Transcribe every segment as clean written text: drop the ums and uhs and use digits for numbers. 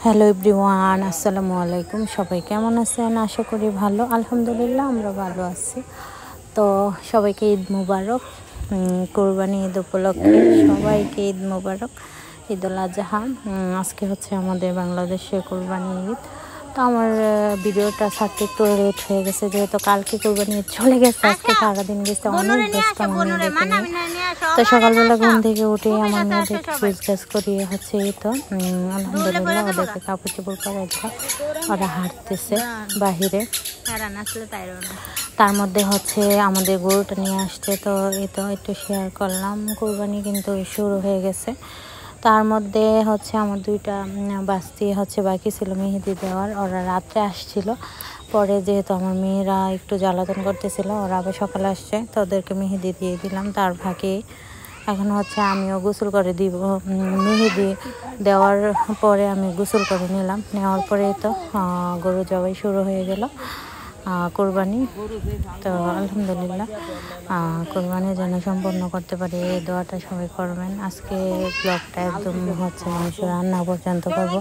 Hello everyone, আসসালামু আলাইকুম। সবাই কেমন আছেন? আশা করি ভালো। আলহামদুলিল্লাহ আমরা ভালো আছি। তো সবাইকে ঈদ মুবারক। কোরবানি ঈদ উপলক্ষে সবাইকে ঈদ মুবারক, ঈদ উল আজহা। আজকে হচ্ছে আমাদের বাংলাদেশে কোরবানি ঈদ। তো আমার ভিডিওটা ছাড়তে একটু লেট হয়ে গেছে, যেহেতু কালকে কোরবানি ঈদ চলে গেছে। আজকে সারাদিন গেছে অনেক ব্যস্ত মেয়েদেরকে নিয়ে। তো সকালবেলা ঘুম থেকে উঠে আমার মেয়েদের গুছগাছ করিয়ে হচ্ছে এই তো আলহামদুলিল্লাহ ওদেরকে কাপড় চোপড় পরে ওরা হাঁটতেছে বাহিরে। তার মধ্যে হচ্ছে আমাদের গরুটা নিয়ে আসছে, তো এই তো একটু শেয়ার করলাম। কোরবানি কিন্তু শুরু হয়ে গেছে। তার মধ্যে হচ্ছে আমার দুইটা বাস্তি হচ্ছে বাকি ছিল মেহেদি দেওয়ার, ওরা রাত্রে আসছিল। পরে যেহেতু আমার মেয়েরা একটু জ্বালাতন করতেছিল, ওরা আবার সকালে আসছে, তো ওদেরকে মেহেদি দিয়ে দিলাম। তার ফাঁকে এখন হচ্ছে আমিও গোসল করে দিব। মেহেদি দেওয়ার পরে আমি গোসল করে নিলাম। নেওয়ার পরে তো গরু জবাই শুরু হয়ে গেল, কোরবানি। তো আলহামদুলিল্লাহ কোরবানি যেন সম্পন্ন করতে পারি, এই দোয়াটা সবাই করবেন। আজকে ব্লগটা একদম হচ্ছে মাংস রান্না পর্যন্ত করবো।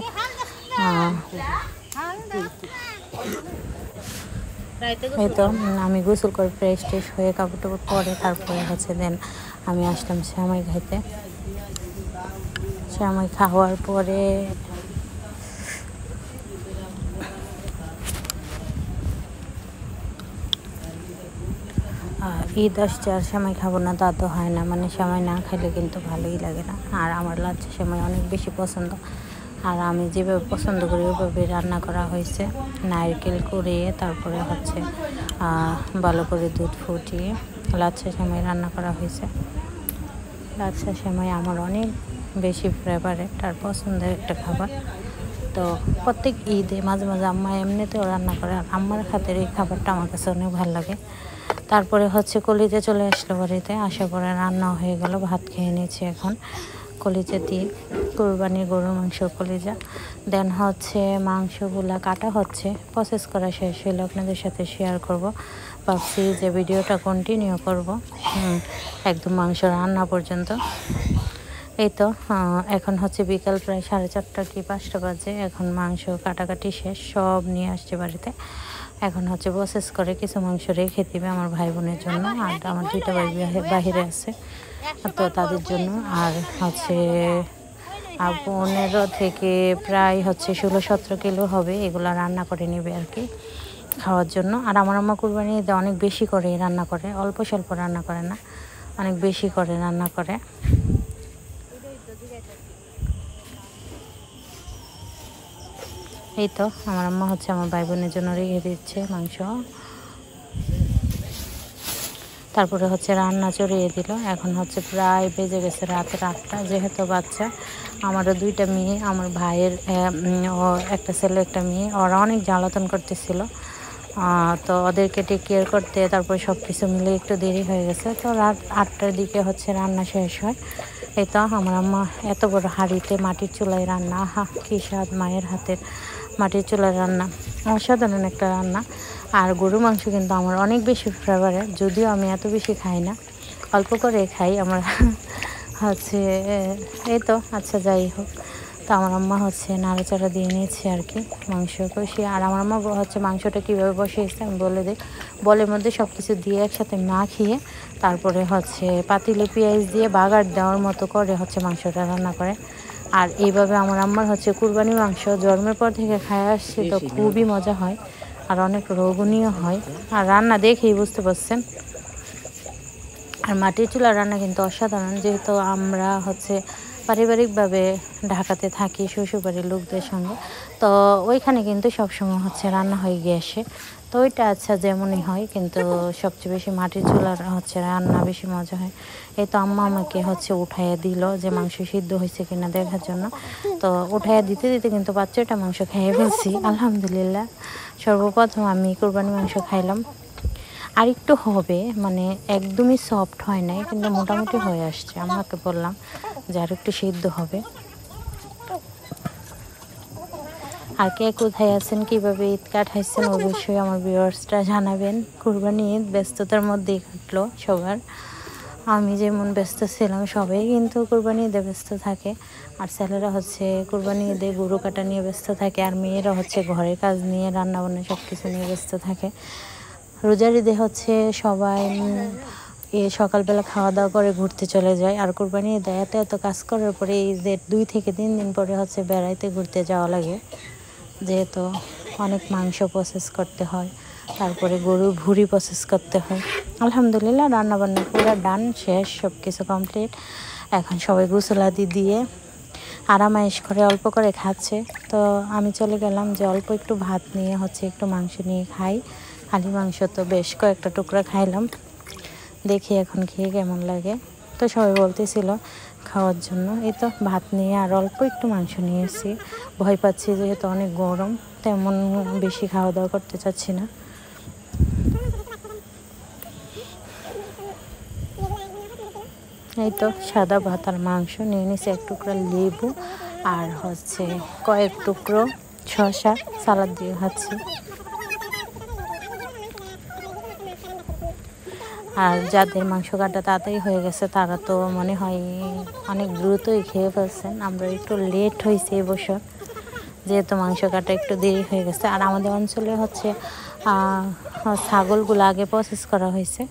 এই তো আমি গোসল করে ফ্রেশ ট্রেশ হয়ে কাপড় টাপড় পরে তারপরে হচ্ছে দেন আমি আসলাম সেমাই খাইতে। সেমাই খাওয়ার পরে ঈদ আসছে আর সেমাই খাবো না তা তো হয় না, মানে সেমাই না খাইলে কিন্তু ভালোই লাগে না। আর আমার লাচ্ছা সেমাই অনেক বেশি পছন্দ, আর আমি যেভাবে পছন্দ করি ওইভাবে রান্না করা হয়েছে। নারকেল কুড়িয়ে তারপরে হচ্ছে ভালো করে দুধ ফুটিয়ে লাচ্ছা সেমাই রান্না করা হয়েছে। লাচ্ছা সেমাই আমার অনেক বেশি ফেভারিট আর পছন্দের একটা খাবার। তো প্রত্যেক ঈদে মাঝে মাঝে আম্মা এমনিতেও রান্না করে, আর আম্মার হাতের এই খাবারটা আমার কাছে অনেক ভালো লাগে। তারপরে হচ্ছে কলিজা চলে আসলো বাড়িতে, আসার পরে রান্না হয়ে গেল, ভাত খেয়ে নিয়েছি এখন কলিজা দিয়ে। কোরবানির গরুর মাংস কলিজা। দেন হচ্ছে মাংসগুলা কাটা হচ্ছে, প্রসেস করা শেষ হলে আপনাদের সাথে শেয়ার করব। ভাবছি যে ভিডিওটা কন্টিনিউ করব একদম মাংস রান্না পর্যন্ত। এই তো এখন হচ্ছে বিকাল প্রায় 4:30 কি 5টা বাজে। এখন মাংস কাটাকাটি শেষ, সব নিয়ে আসছে বাড়িতে। এখন হচ্ছে প্রসেস করে কিছু মাংস রেখে দিবে আমার ভাই বোনের জন্য, আর আমার দুইটা ভাই বাহিরে আছে তো তাদের জন্য। আর হচ্ছে 15 থেকে প্রায় হচ্ছে 16-17 কিলো হবে, এগুলো রান্না করে নেবে আর কি খাওয়ার জন্য। আর আমার আম্মা কুরবানি ঈদে অনেক বেশি করে রান্না করে, অল্প স্বল্প রান্না করে না, অনেক বেশি করে রান্না করে। এই তো আমার আম্মা হচ্ছে আমার ভাই বোনের জন্য রেখে দিচ্ছে মাংস। তারপরে হচ্ছে রান্না চড়িয়ে দিল। এখন হচ্ছে প্রায় বেজে গেছে রাতের 8টা। যেহেতু বাচ্চা, আমারও দুইটা মেয়ে, আমার ভাইয়ের একটা ছেলে একটা মেয়ে, ওরা অনেক জ্বালাতন করতেছিল, তো ওদেরকে টেক কেয়ার করতে তারপরে সব কিছু মিলে একটু দেরি হয়ে গেছে। তো রাত 8টার দিকে হচ্ছে রান্না শেষ হয়। এই তো আমার আম্মা এত বড় হাঁড়িতে মাটির চুলায় রান্না, কী স্বাদ মায়ের হাতের মাটির চুলায় রান্না, অসাধারণ একটা রান্না। আর গরু মাংস কিন্তু আমার অনেক বেশি ফেভারিট, যদিও আমি এত বেশি খাই না, অল্প করে খাই আমার হচ্ছে। এই তো আচ্ছা যাই হোক, তো আমার আম্মা হচ্ছে নাড়াচাড়া দিয়ে নিয়েছে আর কি মাংস কষিয়ে। আর আমার আম্মা হচ্ছে মাংসটা কীভাবে বসিয়েছে আমি বলে দিই। বলের মধ্যে সব কিছু দিয়ে একসাথে মাখিয়ে তারপরে হচ্ছে পাতিলে পেঁয়াজ দিয়ে বাগার দেওয়ার মতো করে হচ্ছে মাংসটা রান্না করে। আর এইভাবে আমার আম্মার হচ্ছে কুরবানি মাংস জন্মের পর থেকে খায় আসছে, তো খুবই মজা হয় আর অনেক লোভনীয় হয়। আর রান্না দেখেই বুঝতে পারছেন। আর মাটির চুলার রান্না কিন্তু অসাধারণ, যেহেতু আমরা হচ্ছে পারিবারিকভাবে ঢাকাতে থাকি শ্বশুরবাড়ির লোকদের সঙ্গে, তো ওইখানে কিন্তু সবসময় হচ্ছে রান্না হয় গ্যাসে। তো ওইটা আচ্ছা যেমনই হয়, কিন্তু সবচেয়ে বেশি মাটির চুলার হচ্ছে রান্না বেশি মজা হয়। এই তো আম্মা আমাকে হচ্ছে উঠাইয়া দিল যে মাংস সিদ্ধ হয়েছে কিনা দেখার জন্য। তো উঠাইয়া দিতে দিতে কিন্তু 5-6টা মাংস খেয়ে ফেলছি আলহামদুলিল্লাহ। সর্বপ্রথম আমি কোরবানি মাংস খাইলাম। আর একটু হবে, মানে একদমই সফট হয় নাই, কিন্তু মোটামুটি হয়ে আসছে। আমাকে বললাম যে আর একটু সিদ্ধ হবে। আর কে কোথায় আছেন, কীভাবে ঈদ কাটাইছেন অবশ্যই আমার ভিউয়ার্সরা জানাবেন। কুরবানি ঈদ ব্যস্ততার মধ্যেই কাটলো সবার। আমি যেমন ব্যস্ত ছিলাম সবাই কিন্তু কুরবানি ঈদে ব্যস্ত থাকে। আর ছেলেরা হচ্ছে কুরবানি ঈদে গরু কাটা নিয়ে ব্যস্ত থাকে, আর মেয়েরা হচ্ছে ঘরের কাজ নিয়ে রান্নাবান্না সব কিছু নিয়ে ব্যস্ত থাকে। রোজার ঈদে হচ্ছে সবাই সকালবেলা খাওয়া দাওয়া করে ঘুরতে চলে যায়। আর কুরবানি ঈদে এত এত কাজ করার পরে ঈদের 2 থেকে 3 দিন পরে হচ্ছে বেড়াইতে ঘুরতে যাওয়া লাগে, যেহেতু অনেক মাংস প্রসেস করতে হয়, তারপরে গরুর ভুঁড়ি প্রসেস করতে হয়। আলহামদুলিল্লাহ রান্নাবান্না পুরো ডান, শেষ, সব কিছু কমপ্লিট। এখন সবাই গোসলাদি দিয়ে আরামায়েশ করে অল্প করে খাচ্ছে। তো আমি চলে গেলাম যে অল্প একটু ভাত নিয়ে হচ্ছে একটু মাংস নিয়ে খাই। খালি মাংস তো বেশ কয়েকটা টুকরা খাইলাম, দেখি এখন খেয়ে কেমন লাগে। তো সবাই বলতেছিল খাওয়ার জন্য, এই তো ভাত নিয়ে আর অল্প একটু মাংস নিয়ে এসেছি। ভয় পাচ্ছি যেহেতু অনেক গরম, তেমন বেশি খাওয়া দাওয়া করতে চাচ্ছি না। এই তো সাদা ভাত আর মাংস নিয়ে নিছি, এক টুকরা লেবু আর হচ্ছে কয়েক টুকরো শসা সালাদ দিয়ে খাচ্ছি। আর যাদের মাংস কাটা তাড়াতাড়ি হয়ে গেছে তারা তো মনে হয় অনেক দ্রুতই খেয়ে ফেলছেন। আমরা একটু লেট হয়েছে এবছর, যেহেতু মাংস কাটা একটু দেরি হয়ে গেছে। আর আমাদের অঞ্চলে হচ্ছে ছাগলগুলো আগে প্রসেস করা হয়েছে,